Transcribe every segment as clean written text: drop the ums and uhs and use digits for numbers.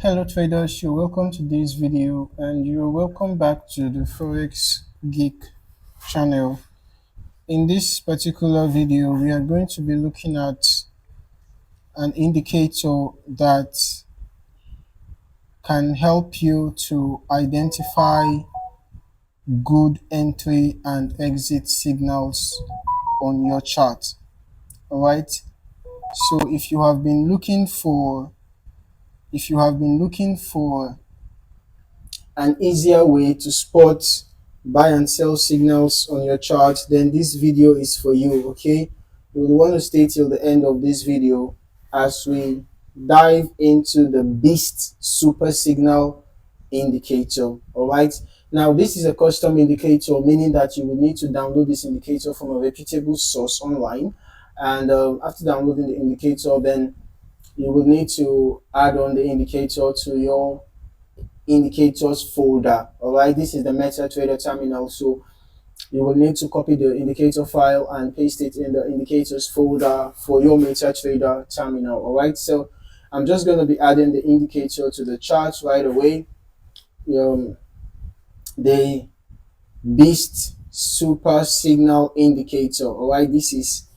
Hello traders, you're welcome to this video and you're welcome back to the Forex Geek channel. In this particular video, we are going to be looking at an indicator that can help you to identify good entry and exit signals on your chart. Alright, so if you have been looking for an easier way to spot buy and sell signals on your chart, then this video is for you. Okay, you will want to stay till the end of this video as we dive into the beast super signal indicator. All right, now this is a custom indicator, meaning that you will need to download this indicator from a reputable source online, and after downloading the indicator, then you will need to add on the indicator to your indicators folder. All right, this is the MetaTrader terminal, so you will need to copy the indicator file and paste it in the indicators folder for your MetaTrader terminal. All right, so I'm just going to be adding the indicator to the chart right away. The beast super signal indicator. All right, this is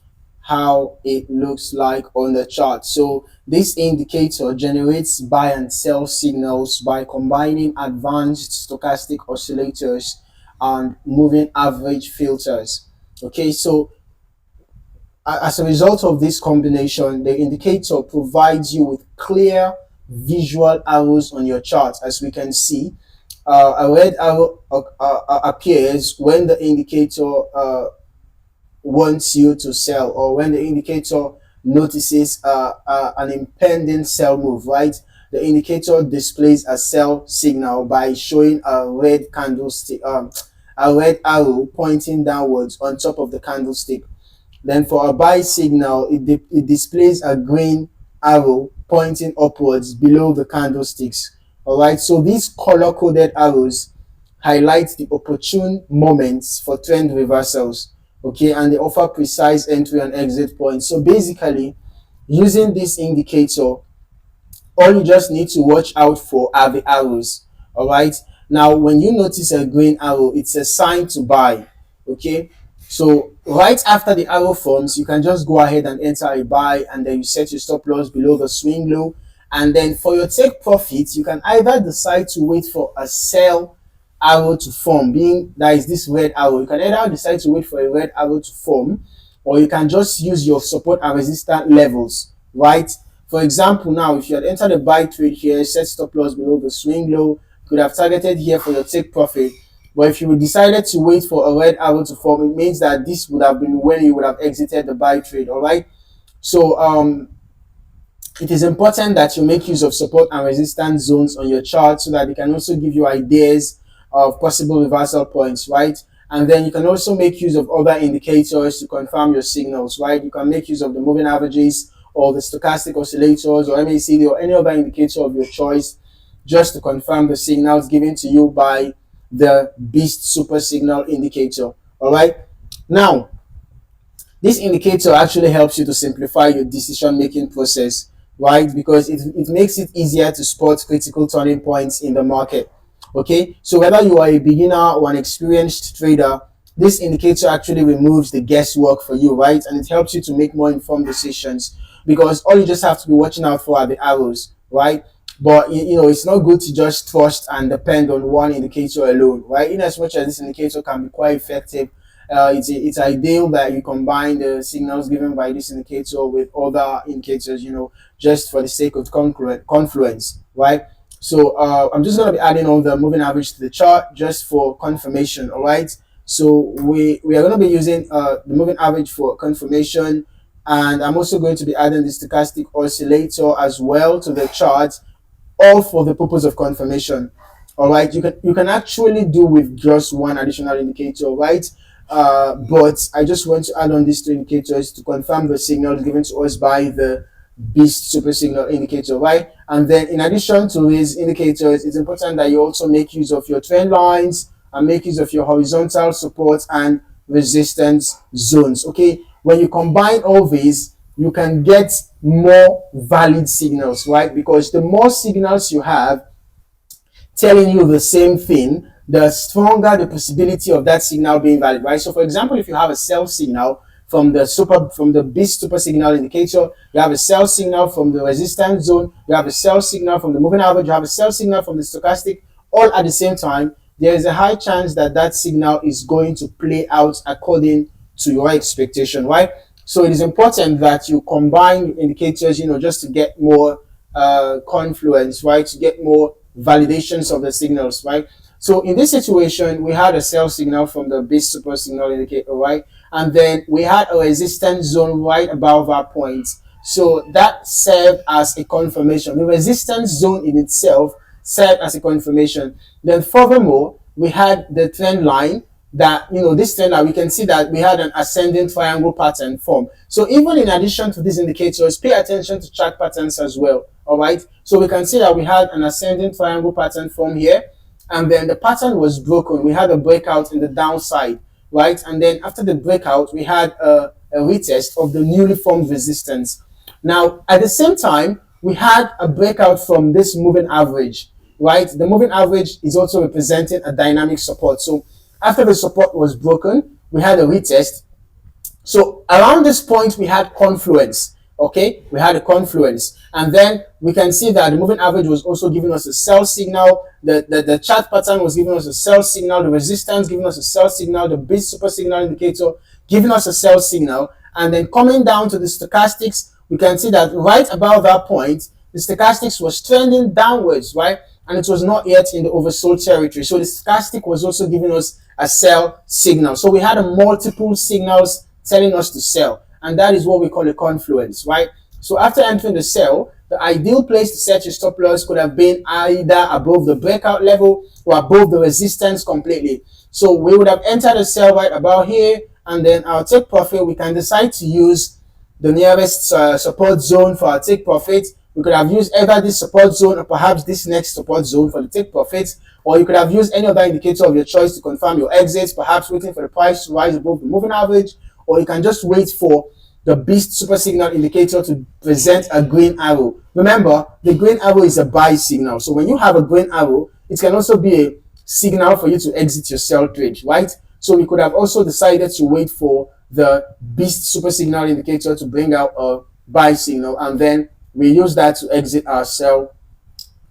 how it looks like on the chart. So this indicator generates buy and sell signals by combining advanced stochastic oscillators and moving average filters. Okay, so as a result of this combination, the indicator provides you with clear visual arrows on your chart. As we can see, a red arrow appears when the indicator wants you to sell, or when the indicator notices an impending sell move. Right, the indicator displays a sell signal by showing a red candlestick, a red arrow pointing downwards on top of the candlestick. Then for a buy signal, it displays a green arrow pointing upwards below the candlesticks. All right, so these color coded arrows highlight the opportune moments for trend reversals. Okay, and they offer precise entry and exit points. So basically, using this indicator, all you just need to watch out for are the arrows. All right, now when you notice a green arrow, it's a sign to buy. Okay, so right after the arrow forms, you can just go ahead and enter a buy, and then you set your stop loss below the swing low. And then for your take profits, you can either decide to wait for a sell arrow to form, being that is this red arrow. You can either decide to wait for a red arrow to form, or you can just use your support and resistance levels. Right, for example, now if you had entered a buy trade here, set stop loss below the swing low, you could have targeted here for your take profit. But if you decided to wait for a red arrow to form, it means that this would have been when you would have exited the buy trade. All right, so it is important that you make use of support and resistance zones on your chart, so that they can also give you ideas of possible reversal points. Right, and then you can also make use of other indicators to confirm your signals. Right, you can make use of the moving averages, or the stochastic oscillators, or MACD, or any other indicator of your choice, just to confirm the signals given to you by the beast super signal indicator. All right, now this indicator actually helps you to simplify your decision making process, right, because it makes it easier to spot critical turning points in the market. Okay, so whether you are a beginner or an experienced trader, this indicator actually removes the guesswork for you, right, and it helps you to make more informed decisions, because all you just have to be watching out for are the arrows. Right, but you know, it's not good to just trust and depend on one indicator alone. Right, in as much as this indicator can be quite effective, it's ideal that you combine the signals given by this indicator with other indicators, you know, just for the sake of confluence. Right, so I'm just going to be adding on the moving average to the chart just for confirmation. All right, so we are going to be using the moving average for confirmation, and I'm also going to be adding the stochastic oscillator as well to the chart, all for the purpose of confirmation. All right, you can actually do with just one additional indicator, right, but I just want to add on these two indicators to confirm the signals given to us by the beast super signal indicator. Right, and then in addition to these indicators, it's important that you also make use of your trend lines and make use of your horizontal support and resistance zones. Okay, when you combine all these, you can get more valid signals, right? Because the more signals you have telling you the same thing, the stronger the possibility of that signal being valid, right? So for example, if you have a sell signal from the beast super signal indicator, you have a sell signal from the resistance zone, you have a sell signal from the moving average, you have a sell signal from the stochastic, all at the same time, there is a high chance that that signal is going to play out according to your expectation, right? So it is important that you combine indicators, just to get more confluence, right? To get more validations of the signals, right? So in this situation, we had a sell signal from the base super signal indicator, right? And then we had a resistance zone right above our point. So that served as a confirmation. The resistance zone in itself served as a confirmation. Then furthermore, we had the trend line that, this trend line, we can see that we had an ascending triangle pattern form. So even in addition to these indicators, pay attention to chart patterns as well. All right. So we can see that we had an ascending triangle pattern form here. And then the pattern was broken. We had a breakout in the downside, right? And then after the breakout, we had a retest of the newly formed resistance. Now, at the same time, we had a breakout from this moving average, right? The moving average is also representing a dynamic support. So after the support was broken, we had a retest. So around this point, we had confluence. Okay, we had a confluence, and then we can see that the moving average was also giving us a sell signal. The chart pattern was giving us a sell signal. The resistance giving us a sell signal. The base super signal indicator giving us a sell signal. And then coming down to the stochastics, we can see that right about that point, the stochastics was trending downwards, right? And it was not yet in the oversold territory. So the stochastic was also giving us a sell signal. So we had a multiple signals telling us to sell. And that is what we call a confluence, right? So after entering the sell, the ideal place to set your stop loss could have been either above the breakout level or above the resistance completely. So we would have entered the sell right about here, and then our take profit, we can decide to use the nearest support zone for our take profit. We could have used either this support zone or perhaps this next support zone for the take profit, or you could have used any other indicator of your choice to confirm your exits, perhaps waiting for the price to rise above the moving average, or you can just wait for the beast super signal indicator to present a green arrow. Remember, the green arrow is a buy signal. So when you have a green arrow, it can also be a signal for you to exit your sell trade, right? So we could have also decided to wait for the beast super signal indicator to bring out a buy signal, and then we use that to exit our sell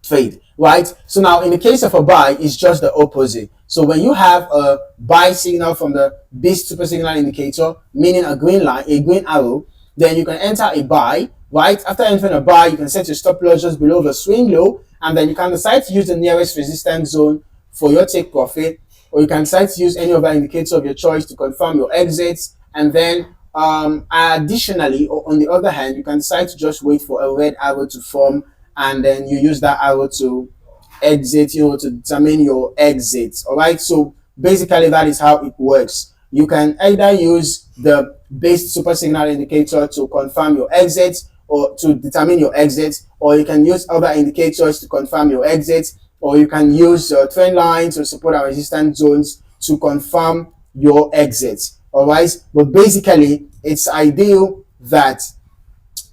trade, right? So now in the case of a buy, it's just the opposite. So when you have a buy signal from the beast super signal indicator, meaning a green line, a green arrow, then you can enter a buy, right? After entering a buy, you can set your stop loss just below the swing low, and then you can decide to use the nearest resistance zone for your take profit, or you can decide to use any other indicator of your choice to confirm your exits. And then additionally, or on the other hand, you can decide to just wait for a red arrow to form, and then you use that arrow to exit, to determine your exit. All right, so basically that is how it works. You can either use the base super signal indicator to confirm your exit or to determine your exit, or you can use other indicators to confirm your exit, or you can use trend lines or support and resistance zones to confirm your exit. All right, but basically it's ideal that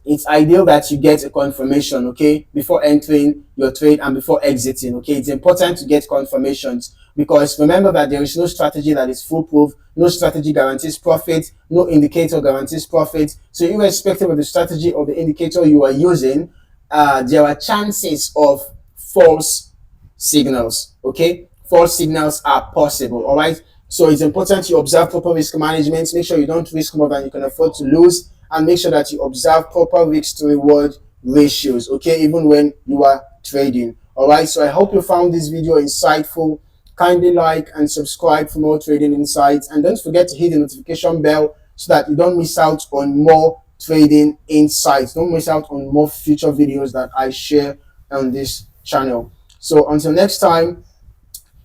you get a confirmation, okay, before entering your trade and before exiting. Okay, it's important to get confirmations, because remember that there is no strategy that is foolproof. No strategy guarantees profit. No indicator guarantees profit. So irrespective of the strategy or the indicator you are using, there are chances of false signals. Okay, false signals are possible. All right, so it's important you observe proper risk management. Make sure you don't risk more than you can afford to lose, and make sure that you observe proper risk to reward ratios, okay, even when you are trading. All right, so I hope you found this video insightful. Kindly like and subscribe for more trading insights, and don't forget to hit the notification bell so that you don't miss out on more trading insights. Don't miss out on more future videos that I share on this channel. So until next time,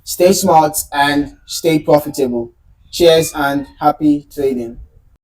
stay smart and stay profitable. Cheers and happy trading.